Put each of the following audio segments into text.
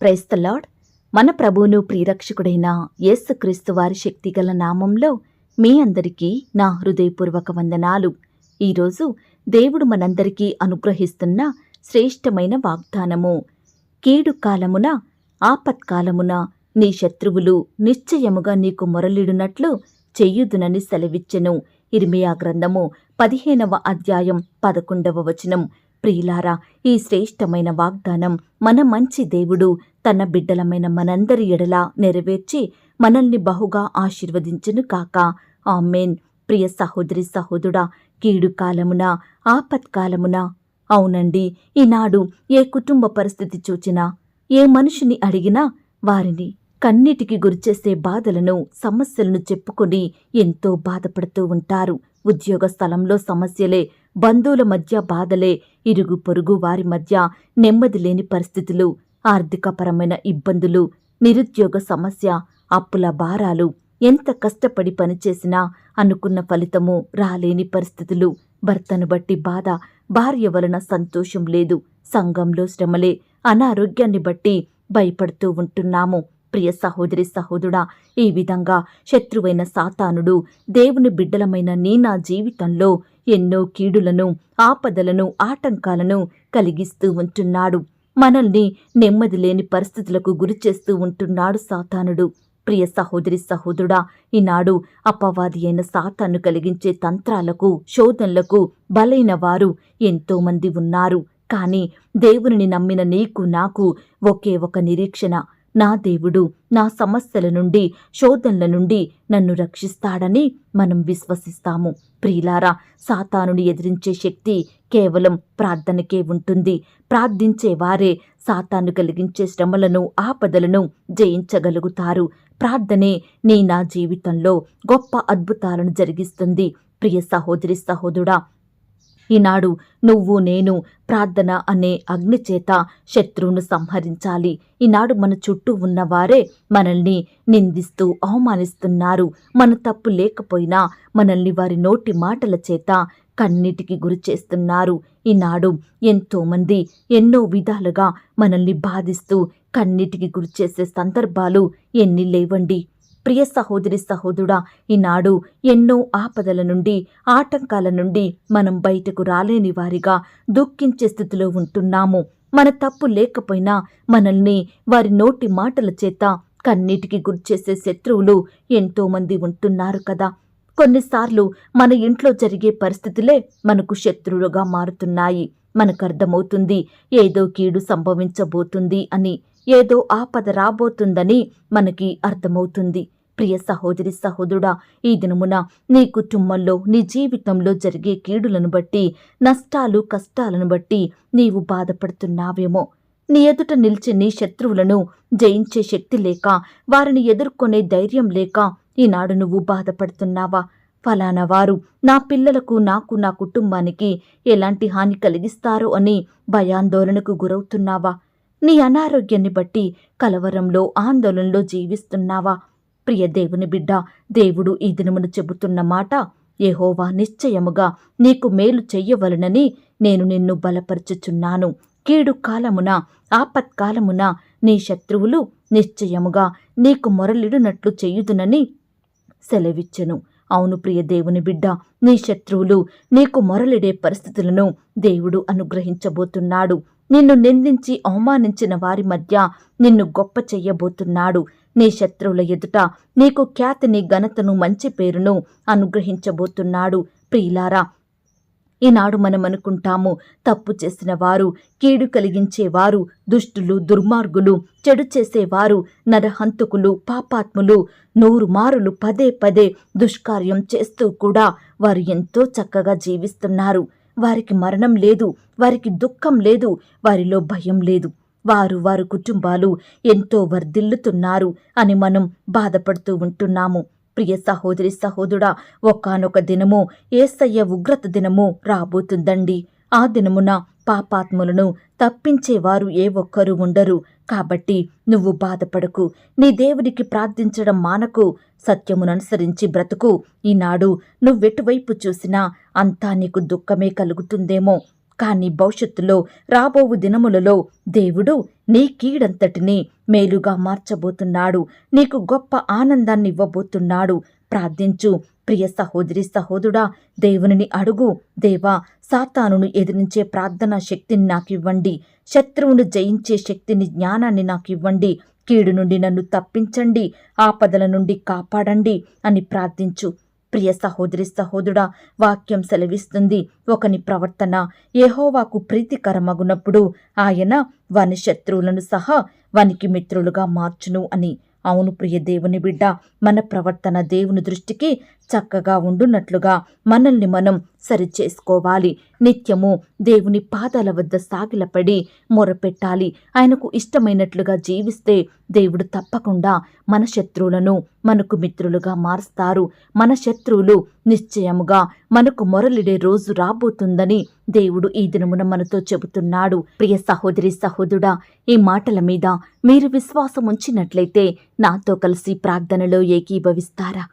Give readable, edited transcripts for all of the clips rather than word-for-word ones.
Praise the lord. మన ప్రభువును ప్రియరక్షకుడైన యేసుక్రీస్తు వారి శక్తిగల నామంలో మీ అందరికీ నా హృదయపూర్వక వందనాలు. ఈరోజు దేవుడు మనందరికీ అనుగ్రహిస్తున్న శ్రేష్టమైన వాగ్దానము. కీడు కాలమున ఆపత్కాలమున నీ శత్రువులు నిశ్చయముగా నీకు మొరలిడునట్లు చెయ్యుదునని సెలవిచ్చెను. ఇర్మియా గ్రంథము 15వ అధ్యాయం 11వ వచనం. ప్రియులారా, ఈ శ్రేష్టమైన వాగ్దానం మన మంచి దేవుడు తన బిడ్డలమైన మనందరి ఎడల నెరవేర్చి మనల్ని బహుగా ఆశీర్వదించును కాక. ఆమేన్. ప్రియ సహోదరి సహోదరుడా, కీడు కాలమున ఆపత్కాలమున, అవునండి, ఈనాడు ఏ కుటుంబ పరిస్థితి చూచినా, ఏ మనిషిని అడిగినా వారిని కన్నీటికి గురిచేసే బాధలను సమస్యలను చెప్పుకొని ఎంతో బాధపడుతూ ఉంటారు. ఉద్యోగ స్థలంలో సమస్యలే, బంధువుల మధ్య బాధలే, ఇరుగు పొరుగు వారి మధ్య నెమ్మది లేని పరిస్థితులు, ఆర్థికపరమైన ఇబ్బందులు, నిరుద్యోగ సమస్య, అప్పుల భారాలు, ఎంత కష్టపడి పనిచేసినా అనుకున్న ఫలితము రాలేని పరిస్థితులు, భర్తను బట్టి బాధ, భార్య వలన సంతోషం లేదు, సంఘంలో శ్రమలే, అనారోగ్యాన్ని బట్టి భయపడుతూ ఉంటున్నాము. ప్రియ సహోదరి సహోదరుడా, ఈ విధంగా శత్రువైన సాతానుడు దేవుని బిడ్డలమైన నా జీవితంలో ఎన్నో కీడులను, ఆపదలను, ఆటంకాలను కలిగిస్తూ ఉంటున్నాడు. మనల్ని నెమ్మది లేని పరిస్థితులకు గురిచేస్తూ ఉంటున్నాడు సాతానుడు. ప్రియ సహోదరి సహోదరుడా, ఈనాడు అపవాది అయిన సాతాను కలిగించే తంత్రాలకు, శోధనలకు బలైన వారు ఎంతో మంది ఉన్నారు. కానీ దేవుని నమ్మిన నీకు నాకు ఒకే ఒక నిరీక్షణ. నా దేవుడు నా సమస్యల నుండి, శోధనల నుండి నన్ను రక్షిస్తాడని మనం విశ్వసిస్తాము. ప్రియులారా, సాతానుని ఎదిరించే శక్తి కేవలం ప్రార్థనకే ఉంటుంది. ప్రార్థించే వారే సాతాను కలిగించే శ్రమలను, ఆపదలను జయించగలుగుతారు. ప్రార్థనే నా జీవితంలో గొప్ప అద్భుతాలను జరిగిస్తుంది. ప్రియ సహోదరి సహోదరుడా, ఈనాడు నువ్వు నేను ప్రార్థన అనే అగ్ని చేత శత్రువును సంహరించాలి. ఈనాడు మన చుట్టూ ఉన్నవారే మనల్ని నిందిస్తూ అవమానిస్తున్నారు. మన తప్పు లేకపోయినా మనల్ని వారి నోటి మాటల చేత కన్నీటికి గురి చేస్తున్నారు. ఈనాడు ఎంతోమంది ఎన్నో విధాలుగా మనల్ని బాధిస్తూ కన్నీటికి గురి చేసే సందర్భాలు ఎన్ని లేవండి. ప్రియ సహోదరి సహోదరుడా, ఈనాడు ఎన్నో ఆపదల నుండి, ఆటంకాల నుండి మనం బయటకు రాలేని వారిగా దుఃఖించే స్థితిలో ఉంటున్నాము. మన తప్పు లేకపోయినా మనల్ని వారి నోటి మాటల చేత కన్నీటికి గురిచేసే శత్రువులు ఎంతోమంది ఉంటున్నారు కదా. కొన్నిసార్లు మన ఇంట్లో జరిగే పరిస్థితులే మనకు శత్రువులుగా మారుతున్నాయి. మనకు అర్థమవుతుంది ఏదో కీడు సంభవించబోతుంది అని, ఏదో ఆపద రాబోతుందని మనకి అర్థమవుతుంది. ప్రియ సహోదరి సహోదరుడా, ఈ దినమున నీ కుటుంబంలో, నీ జీవితంలో జరిగే కీడులను బట్టి, నష్టాలు, కష్టాలను బట్టి నీవు బాధపడుతున్నావేమో. నీ ఎదుట నిలిచే నీ శత్రువులను జయించే శక్తి లేక, వారిని ఎదుర్కొనే ధైర్యం లేక ఈనాడు నువ్వు బాధపడుతున్నావా? ఫలానా వారు నా పిల్లలకు, నాకు, నా కుటుంబానికి ఎలాంటి హాని కలిగిస్తారో అని భయాందోళనకు గురవుతున్నావా? నీ అనారోగ్యాన్ని బట్టి కలవరంలో, ఆందోళనలో జీవిస్తున్నావా? ప్రియ దేవుని బిడ్డ, దేవుడు ఈ దినమును చెబుతున్న మాట, యెహోవా నిశ్చయముగా నీకు మేలు చెయ్యవలనని నేను నిన్ను బలపరచుచున్నాను. కీడు కాలమున, ఆపత్కాలమున నీ శత్రువులు నిశ్చయముగా నీకు మొరలిడునట్లు చెయ్యుదునని సెలవిచ్చెను. అవును ప్రియ దేవుని బిడ్డ, నీ శత్రువులు నీకు మొరలిడే పరిస్థితులను దేవుడు అనుగ్రహించబోతున్నాడు. నిన్ను నిందించి అవమానించిన వారి మధ్య నిన్ను గొప్ప చెయ్యబోతున్నాడు. నీ శత్రువుల ఎదుట నీకు ఖ్యాతిని, ఘనతను, మంచి పేరును అనుగ్రహించబోతున్నాడు. ప్రియులారా, ఈనాడు మనం అనుకుంటాము తప్పు చేసిన వారు, కీడు కలిగించేవారు, దుష్టులు, దుర్మార్గులు, చెడు చేసేవారు, నరహంతకులు, పాపాత్ములు 100 మారులు పదే పదే దుష్కార్యం చేస్తూ కూడా వారు ఎంతో చక్కగా జీవిస్తున్నారు. వారికి మరణం లేదు, వారికి దుఃఖం లేదు, వారిలో భయం లేదు, వారి కుటుంబాలు ఎంతో వర్ధిల్లుతున్నారు అని మనం బాధపడుతూ ఉంటున్నాము. ప్రియ సహోదరి సహోదరుడా, ఒకానొక దినము యేసయ్య ఉగ్రత దినము రాబోతుందండి. ఆ దినమున పాపాత్ములను తప్పించేవారు ఏ ఒక్కరూ ఉండరు. కాబట్టి నువ్వు బాధపడకు, నీ దేవునికి ప్రార్థించడం మానకు, సత్యముననుసరించి బ్రతుకు. ఈనాడు నువ్వెటువైపు చూసినా అంతా నీకు దుఃఖమే కలుగుతుందేమో, కానీ భవిష్యత్తులో రాబోవు దినములలో దేవుడు నీ కీడంతటిని మేలుగా మార్చబోతున్నాడు. నీకు గొప్ప ఆనందాన్ని ఇవ్వబోతున్నాడు. ప్రార్థించు ప్రియ సహోదరి సహోదరుడా, దేవునిని అడుగు. దేవా, సాతానును ఎదిరించే ప్రార్థనా శక్తిని నాకివ్వండి. శత్రువును జయించే శక్తిని, జ్ఞానాన్ని నాకివ్వండి. కీడు నుండి నన్ను తప్పించండి, ఆపదల నుండి కాపాడండి అని ప్రార్థించు. ప్రియ సహోదరి సహోదరుడా, వాక్యం సెలవిస్తుంది, ఒకని ప్రవర్తన యెహోవాకు ప్రీతికరమగునప్పుడు ఆయన వాని శత్రువులను సహా వానికి మిత్రులుగా మార్చును అని. అవును ప్రియ దేవుని బిడ్డ, మన ప్రవర్తన దేవుని దృష్టికి చక్కగా ఉండునట్లుగా మనల్ని మనం సరిచేసుకోవాలి. నిత్యము దేవుని పాదాల వద్ద సాగిలపడి మొరపెట్టాలి. ఆయనకు ఇష్టమైనట్లుగా జీవిస్తే దేవుడు తప్పకుండా మన శత్రువులను మనకు మిత్రులుగా మారుస్తారు. మన శత్రువులు నిశ్చయముగా మనకు మొరలిడే రోజు రాబోతుందని దేవుడు ఈ దినమున మనతో చెబుతున్నాడు. ప్రియ సహోదరి సహోదరుడా, ఈ మాటల మీద మీరు విశ్వాసం ఉంచినట్లయితే నాతో కలిసి ప్రార్థనలో ఏకీభవిస్తారా?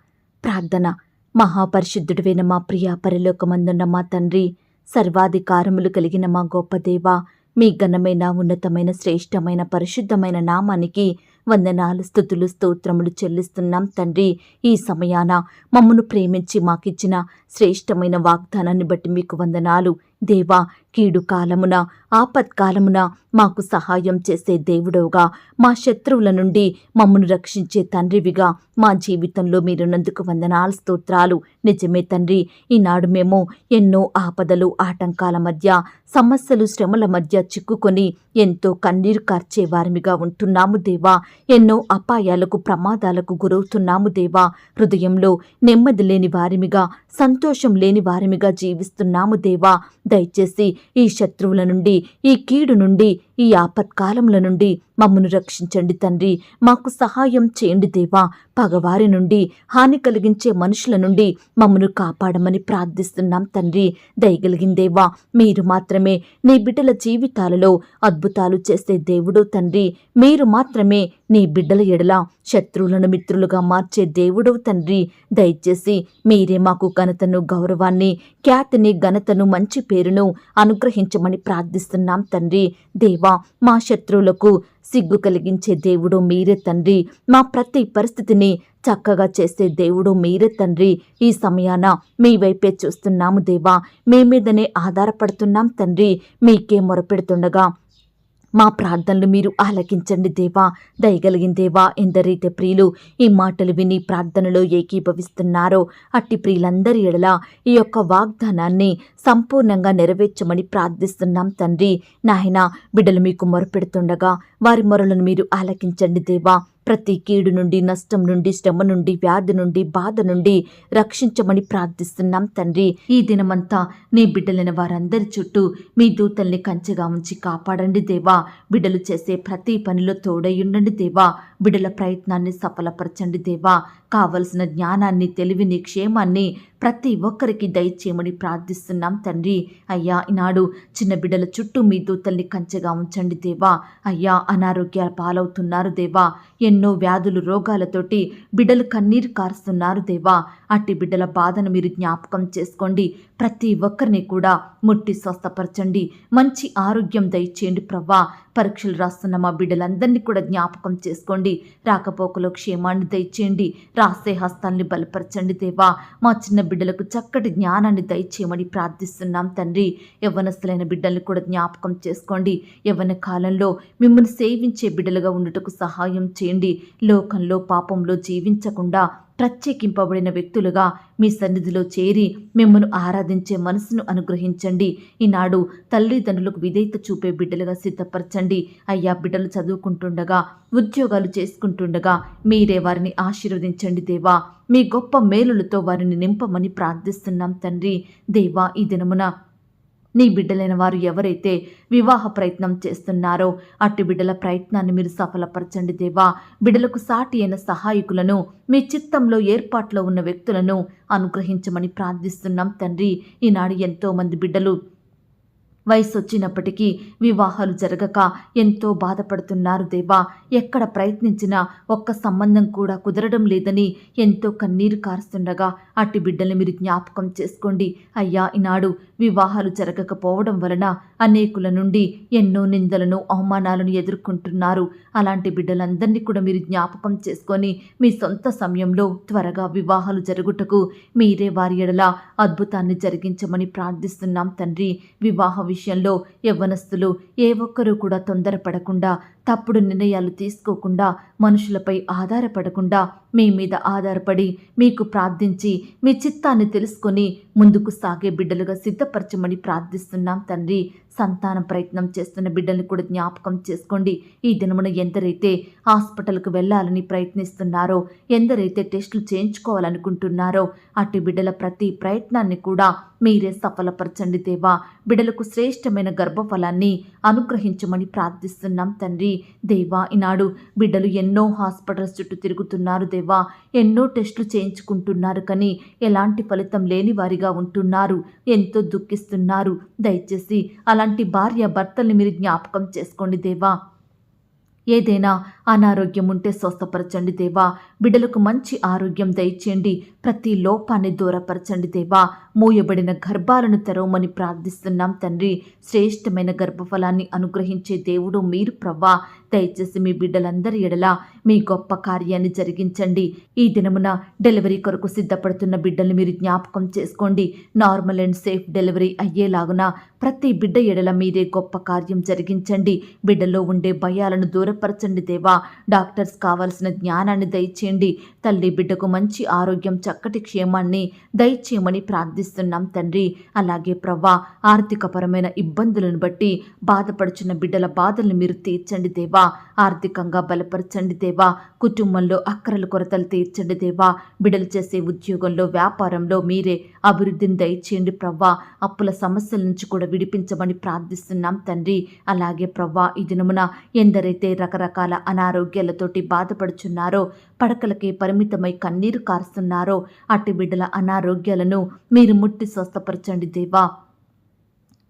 ప్రార్థన. మహాపరిశుద్ధుడివైన మా ప్రియ పరలోకమందున్న మా తండ్రి, సర్వాధికారములు కలిగిన మా గొప్ప దేవా, మీ ఘనమైన ఉన్నతమైన శ్రేష్టమైన పరిశుద్ధమైన నామానికి వందనాలు, స్తుతులు, స్తోత్రములు చెల్లిస్తున్నాం తండ్రి. ఈ సమయాన మమ్మను ప్రేమించి మాకిచ్చిన శ్రేష్టమైన వాగ్దానాన్ని బట్టి మీకు వందనాలు దేవా. కీడు కాలమున, ఆపత్కాలమున మాకు సహాయం చేసే దేవుడవుగా, మా శత్రువుల నుండి మమ్మను రక్షించే తండ్రివిగా మా జీవితంలో మీరున్నందుకు వందనాలు, స్తోత్రాలు. నిజమే తండ్రి, ఈనాడు మేము ఎన్నో ఆపదలు, ఆటంకాల మధ్య, సమస్యలు, శ్రమల మధ్య చిక్కుకొని ఎంతో కన్నీరు కార్చే వారిమిగా ఉంటున్నాము దేవా. ఎన్నో అపాయాలకు, ప్రమాదాలకు గురవుతున్నాము దేవా. హృదయంలో నెమ్మది లేని వారిమిగా, సంతోషం లేని వారిమిగా జీవిస్తున్నాము దేవా. దయచేసి ఈ శత్రువుల నుండి, ఈ కీడు నుండి, ఈ ఆపత్కాలముల నుండి మమ్మను రక్షించండి తండ్రి. మాకు సహాయం చేయండి దేవా. పగవారి నుండి, హాని కలిగించే మనుషుల నుండి మమ్మను కాపాడమని ప్రార్థిస్తున్నాం తండ్రి. దయగలిగిన దేవా, మీరు మాత్రమే నీ బిడ్డల జీవితాలలో అద్భుతాలు చేసే దేవుడు తండ్రి. మీరు మాత్రమే నీ బిడ్డల ఎడల శత్రువులను మిత్రులుగా మార్చే దేవుడు తండ్రి. దయచేసి మీరే మాకు ఘనతను, గౌరవాన్ని, ఖ్యాతిని, ఘనతను, మంచి పేరును అనుగ్రహించమని ప్రార్థిస్తున్నాం తండ్రి. దేవా, మా శత్రువులకు సిగ్గు కలిగించే దేవుడు మీరే తండ్రి. మా ప్రతి పరిస్థితిని చక్కగా చేసే దేవుడు మీరే తండ్రి. ఈ సమయాన మీ వైపే చూస్తున్నాము దేవా. మీ మీదనే ఆధారపడుతున్నాం తండ్రి. మీకే మొరపెడుతుండగా మా ప్రార్థనలు మీరు ఆలకించండి దేవా. దయగలిగిన దేవా, ఎందరైతే ప్రియులు ఈ మాటలు విని ప్రార్థనలో ఏకీభవిస్తున్నారో అట్టి ప్రియులందరి ఎడల ఈ యొక్క వాగ్దానాన్ని సంపూర్ణంగా నెరవేర్చమని ప్రార్థిస్తున్నాం తండ్రి. నాయనా, బిడ్డలు మీకు మొరపెడుతుండగా వారి మొరలను మీరు ఆలకించండి దేవా. ప్రతి కీడు నుండి, నష్టం నుండి, శ్రమ నుండి, వ్యాధి నుండి, బాధ నుండి రక్షించమని ప్రార్థిస్తున్నాం తండ్రి. ఈ దినమంతా నీ బిడ్డలైన వారందరి చుట్టూ మీ దూతల్ని కంచెగా ఉంచి కాపాడండి దేవా. బిడ్డలు చేసే ప్రతి పనిలో తోడయ్యుండండి దేవా. బిడ్డల ప్రయత్నాన్ని సఫలపరచండి దేవా. కావలసిన జ్ఞానాన్ని, తెలివిని, క్షేమాన్ని ప్రతి ఒక్కరికి దయచేయమని ప్రార్థిస్తున్నాం తండ్రి. అయ్యా, ఈనాడు చిన్న బిడ్డల చుట్టూ మీ దూతల్ని కంచెగా ఉంచండి దేవా. అయ్యా, అనారోగ్యాల పాలవుతున్నారు దేవా. ఎన్నో వ్యాధులు, రోగాలతోటి బిడ్డలు కన్నీరు కారుస్తున్నారు దేవా. అట్టి బిడ్డల బాధను మీరు జ్ఞాపకం చేసుకోండి. ప్రతి ఒక్కరిని కూడా ముట్టి స్వస్థపరచండి. మంచి ఆరోగ్యం దయచేయండి ప్రవ్వా. పరీక్షలు రాస్తున్న మా బిడ్డలందరినీ కూడా జ్ఞాపకం చేసుకోండి. రాకపోకలో క్షేమాన్ని దయచేయండి. రాసే హస్తాల్ని బలపరచండి దేవా. మా చిన్న బిడ్డలకు చక్కటి జ్ఞానాన్ని దయచేయమని ప్రార్థిస్తున్నాం తండ్రి. యవ్వనస్తులైన బిడ్డల్ని కూడా జ్ఞాపకం చేసుకోండి. యవ్వన కాలంలో మిమ్మల్ని సేవించే బిడ్డలుగా ఉండుటకు సహాయం చేయండి. లోకంలో, పాపంలో జీవించకుండా ప్రత్యేకింపబడిన వ్యక్తులుగా మీ సన్నిధిలో చేరి మిమ్మల్ని ఆరాధించే మనసును అనుగ్రహించండి. ఈనాడు తల్లిదండ్రులకు విధేయత చూపే బిడ్డలుగా సిద్ధపరచండి. అయ్యా, బిడ్డలు చదువుకుంటుండగా, ఉద్యోగాలు చేసుకుంటుండగా మీరే వారిని ఆశీర్వదించండి దేవా. మీ గొప్ప మేలులతో వారిని నింపమని ప్రార్థిస్తున్నాం తండ్రి. దేవా, ఈ దినమున నీ బిడ్డలైన వారు ఎవరైతే వివాహ ప్రయత్నం చేస్తున్నారో అట్టి బిడ్డల ప్రయత్నాన్ని మీరు సఫలపరచండి దేవా. బిడ్డలకు సాటి అయిన సహాయకులను, మీ చిత్తంలో ఏర్పాట్లో ఉన్న వ్యక్తులను అనుగ్రహించమని ప్రార్థిస్తున్నాం తండ్రి. ఈనాడు ఎంతో మంది బిడ్డలు వయసు వచ్చినప్పటికీ వివాహాలు జరగక ఎంతో బాధపడుతున్నారు దేవా. ఎక్కడ ప్రయత్నించినా ఒక్క సంబంధం కూడా కుదరడం లేదని ఎంతో కన్నీరు కారుస్తుండగా అట్టి బిడ్డల్ని మీరు జ్ఞాపకం చేసుకోండి. అయ్యా, ఈనాడు వివాహాలు జరగకపోవడం వలన అనేకుల నుండి ఎన్నో నిందలను అవమానాలను ఎదుర్కొంటున్నారు. అలాంటి బిడ్డలందరినీ కూడా మీరు జ్ఞాపకం చేసుకొని మీ సొంత సమయంలో త్వరగా వివాహాలు జరుగుటకు మీరే వారి ఎడల అద్భుతాన్ని జరిగించమని ప్రార్థిస్తున్నాం తండ్రి. వివాహ విషయంలో యవ్వనస్తులు ఏ ఒక్కరూ కూడా తొందరపడకుండా, తప్పుడు నిర్ణయాలు తీసుకోకుండా, మనుషులపై ఆధారపడకుండా మీ మీద ఆధారపడి మీకు ప్రార్థించి మీ చిత్తాన్ని తెలుసుకొని ముందుకు సాగే బిడ్డలుగా సిద్ధపరచమని ప్రార్థిస్తున్నాం తండ్రి. సంతాన ప్రయత్నం చేస్తున్న బిడ్డల్ని కూడా జ్ఞాపకం చేసుకోండి. ఈ దినమున ఎందరైతే హాస్పిటల్కు వెళ్ళాలని ప్రయత్నిస్తున్నారో, ఎందరైతే టెస్టులు చేయించుకోవాలనుకుంటున్నారో అట్టి బిడ్డల ప్రతి ప్రయత్నాన్ని కూడా మీరే సఫలపరచండి దేవా. బిడ్డలకు శ్రేష్టమైన గర్భఫలాన్ని అనుగ్రహించమని ప్రార్థిస్తున్నాం తండ్రి. దేవా, ఈనాడు బిడ్డలు ఎన్నో హాస్పిటల్స్ చుట్టూ తిరుగుతున్నారు దేవా, ఎన్నో టెస్టులు చేయించుకుంటున్నారు, కానీ ఎలాంటి ఫలితం లేని వారిగా ఉంటున్నారు, ఎంతో దుఃఖిస్తున్నారు. దయచేసి అలాంటి భార్య భర్తల్ని మీరు జ్ఞాపకం చేసుకోండి దేవా. ఏదైనా అనారోగ్యం ఉంటే స్వస్థపరచండి దేవా. బిడ్డలకు మంచి ఆరోగ్యం దయచేయండి. ప్రతి లోపాన్ని దూరపరచండి దేవా. మూయబడిన గర్భాలను తెరవమని ప్రార్థిస్తున్నాం తండ్రి. శ్రేష్టమైన గర్భఫలాన్ని అనుగ్రహించే దేవుడు మీరు ప్రవ్వా. దయచేసి మీ బిడ్డలందరి ఎడల మీ గొప్ప కార్యాన్ని జరిగించండి. ఈ దినమున డెలివరీ కొరకు సిద్ధపడుతున్న బిడ్డల్ని మీరు జ్ఞాపకం చేసుకోండి. నార్మల్ అండ్ సేఫ్ డెలివరీ అయ్యేలాగున ప్రతి బిడ్డ ఎడల మీరే గొప్ప కార్యం జరిగించండి. బిడ్డలో ఉండే భయాలను దూరపరచండి దేవా. డాక్టర్స్ కావాల్సిన జ్ఞానాన్ని దయచేయండి. తల్లి బిడ్డకు మంచి ఆరోగ్యం, చక్కటి క్షేమాన్ని దయచేయమని ప్రార్థిస్తున్నాం తండ్రి. అలాగే ప్రవ్వా, ఆర్థికపరమైన ఇబ్బందులను బట్టి బాధపడుచున్న బిడ్డల బాధలను మీరు తీర్చండి దేవా. ఆర్థికంగా బలపరచండి దేవా. కుటుంబంలో అక్కరల కొరతలు తీర్చండి దేవా. బిడ్డలు చేసే ఉద్యోగంలో, వ్యాపారంలో మీరే అభివృద్ధిని దయచేయండి ప్రవ్వా. అప్పుల సమస్యల నుంచి కూడా విడిపించమని ప్రార్థిస్తున్నాం తండ్రి. అలాగే ప్రవ్వా, ఈ దినమున ఎందరైతే రకరకాల అనారోగ్యాలతోటి బాధపడుచున్నారో, పడకలకే పరిమితమై కన్నీరు కారుస్తున్నారో అట్టి బిడ్డల అనారోగ్యాలను మీరు ముట్టి స్వస్థపరచండి దేవా.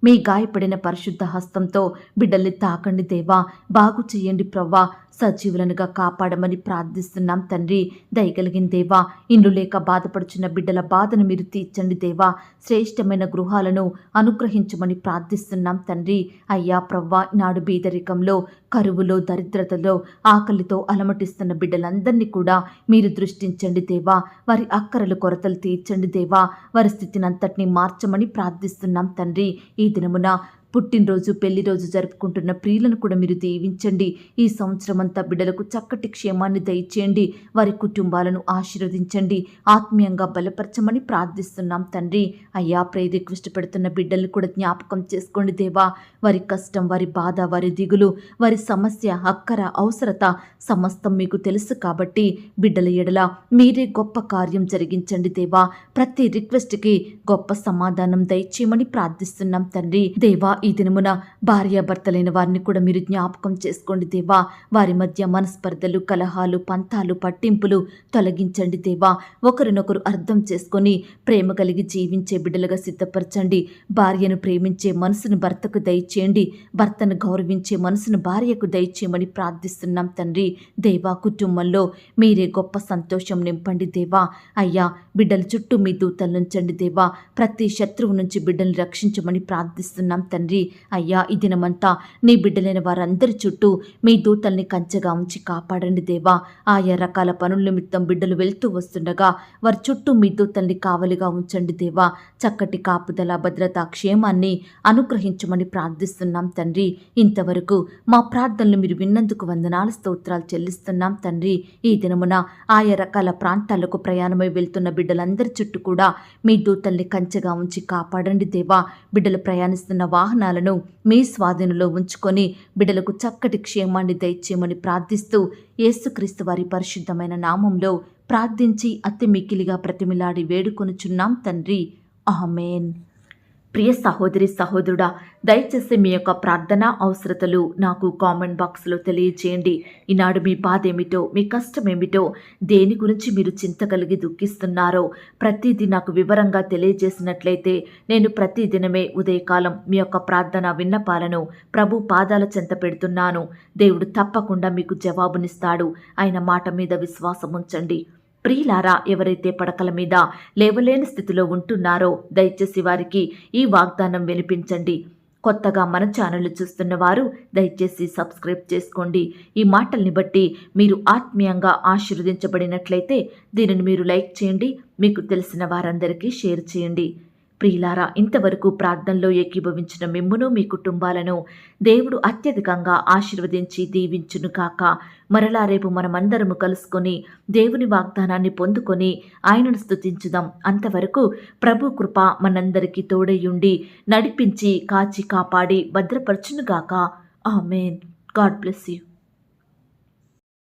మీ గాయపడిన పరిశుద్ధ హస్తంతో బిడ్డల్ని తాకండి దేవా. బాగు చేయండి ప్రవ్వా. సజీవులనుగా కాపాడమని ప్రార్థిస్తున్నాం తండ్రి. దయగలిగిన దేవా, ఇండ్లు లేక బాధపడుచున్న బిడ్డల బాధను మీరు తీర్చండి దేవా. శ్రేష్టమైన గృహాలను అనుగ్రహించమని ప్రార్థిస్తున్నాం తండ్రి. అయ్యా ప్రవ్వా, నాడు బీదరికంలో, కరువులో, దరిద్రతలో, ఆకలితో అలమటిస్తున్న బిడ్డలందరినీ కూడా మీరు దృష్టించండి దేవా. వారి అక్కరలు కొరతలు తీర్చండి దేవా. వారి స్థితిని అంతటినీ మార్చమని ప్రార్థిస్తున్నాం తండ్రి. ఈ దినమున పుట్టినరోజు, పెళ్లి రోజు జరుపుకుంటున్న ప్రియులను కూడా మీరు దీవించండి. ఈ సంవత్సరం అంతా బిడ్డలకు చక్కటి క్షేమాన్ని దయచేయండి. వారి కుటుంబాలను ఆశీర్వదించండి. ఆత్మీయంగా బలపరచమని ప్రార్థిస్తున్నాం తండ్రి. అయ్యా, ప్రేయర్ రిక్వెస్ట్ పెడుతున్న బిడ్డల్ని కూడా జ్ఞాపకం చేసుకోండి దేవా. వారి కష్టం, వారి బాధ, వారి దిగులు, వారి సమస్య, అక్కర, అవసరత సమస్తం మీకు తెలుసు కాబట్టి బిడ్డల ఎడల మీరే గొప్ప కార్యం జరిగించండి దేవా. ప్రతి రిక్వెస్ట్కి గొప్ప సమాధానం దయచేయమని ప్రార్థిస్తున్నాం తండ్రి. దేవా, ఈ దినమున భార్యాభర్తలైన వారిని కూడా మీరు జ్ఞాపకం చేసుకోండి దేవా. వారి మధ్య మనస్పర్ధలు, కలహాలు, పంతాలు, పట్టింపులు తొలగించండి దేవా. ఒకరినొకరు అర్థం చేసుకొని ప్రేమ కలిగి జీవించే బిడ్డలుగా సిద్ధపరచండి. భార్యను ప్రేమించే మనసును భర్తకు దయచేయండి. భర్తను గౌరవించే మనసును భార్యకు దయచేయమని ప్రార్థిస్తున్నాం తండ్రి. దేవా, కుటుంబంలో మీరే గొప్ప సంతోషం నింపండి దేవా. అయ్యా, బిడ్డల చుట్టూ మీ దూతలు నుంచండి దేవా. ప్రతి శత్రువు నుంచి బిడ్డల్ని రక్షించమని ప్రార్థిస్తున్నాం తండ్రి. అయ్యా, ఈ దినమంతా నీ బిడ్డలైన వారందరి చుట్టూ మీ దూతల్ని కంచెగా ఉంచి కాపాడండి దేవా. ఆయా రకాల పనుల నిమిత్తం బిడ్డలు వెళ్తూ వస్తుండగా వారి చుట్టూ మీ దూతల్ని కావలిగా ఉంచండి దేవా. చక్కటి కాపుదల, భద్రత, క్షేమాన్ని అనుగ్రహించమని ప్రార్థిస్తున్నాం తండ్రి. ఇంతవరకు మా ప్రార్థనలు మీరు విన్నందుకు వందనాలు, స్తోత్రాలు చెల్లిస్తున్నాం తండ్రి. ఈ దినమున ఆయా రకాల ప్రాంతాలకు ప్రయాణమై వెళ్తున్న బిడ్డలందరి చుట్టూ కూడా మీ దూతల్ని కంచెగా ఉంచి కాపాడండి దేవా. బిడ్డలు ప్రయాణిస్తున్న వాహనాలను మీ స్వాధీనంలో ఉంచుకొని బిడ్డలకు చక్కటి క్షేమాన్ని దయచేయమని ప్రార్థిస్తూ యేసుక్రీస్తు వారి పరిశుద్ధమైన నామంలో ప్రార్థించి అతి మిక్కిలిగా ప్రతిమిలాడి వేడుకొనుచున్నాం తండ్రి. ఆమేన్. ప్రియ సహోదరి, సహోదరుడా, దయచేసి మీ యొక్క ప్రార్థన అవసరతలు నాకు కామెంట్ బాక్స్లో తెలియజేయండి. ఈనాడు మీ బాధ ఏమిటో, మీ కష్టం ఏమిటో, దేని గురించి మీరు చింత కలిగి దుఃఖిస్తున్నారో ప్రతిదీ నాకు వివరంగా తెలియజేసినట్లయితే నేను ప్రతిదినమే ఉదయకాలం మీ యొక్క ప్రార్థన విన్నపాలను ప్రభు పాదాల చెంత పెడుతున్నాను. దేవుడు తప్పకుండా మీకు జవాబునిస్తాడు. ఆయన మాట మీద విశ్వాసం ఉంచండి. ప్రియులారా, ఎవరైతే పడకల మీద లేవలేని స్థితిలో ఉంటున్నారో దయచేసి వారికి ఈ వాగ్దానం వినిపించండి. కొత్తగా మన ఛానల్ చూస్తున్న వారు దయచేసి సబ్స్క్రైబ్ చేసుకోండి. ఈ మాటల్ని బట్టి మీరు ఆత్మీయంగా ఆశీర్వదించబడినట్లయితే దీనిని మీరు లైక్ చేయండి, మీకు తెలిసిన వారందరికీ షేర్ చేయండి. ప్రియులారా, ఇంతవరకు ప్రార్థనలో ఏకీభవించిన మిమ్మును మీ కుటుంబాలను దేవుడు అత్యధికంగా ఆశీర్వదించి దీవించును కాక. మరలా రేపు మనమందరము కలుసుకొని దేవుని వాగ్దానాన్ని పొందుకొని ఆయనను స్తుతించుదాం. అంతవరకు ప్రభు కృప మనందరికీ తోడయుండి నడిపించి కాచి కాపాడి భద్రపరచునుగాక. ఆమేన్. God bless you.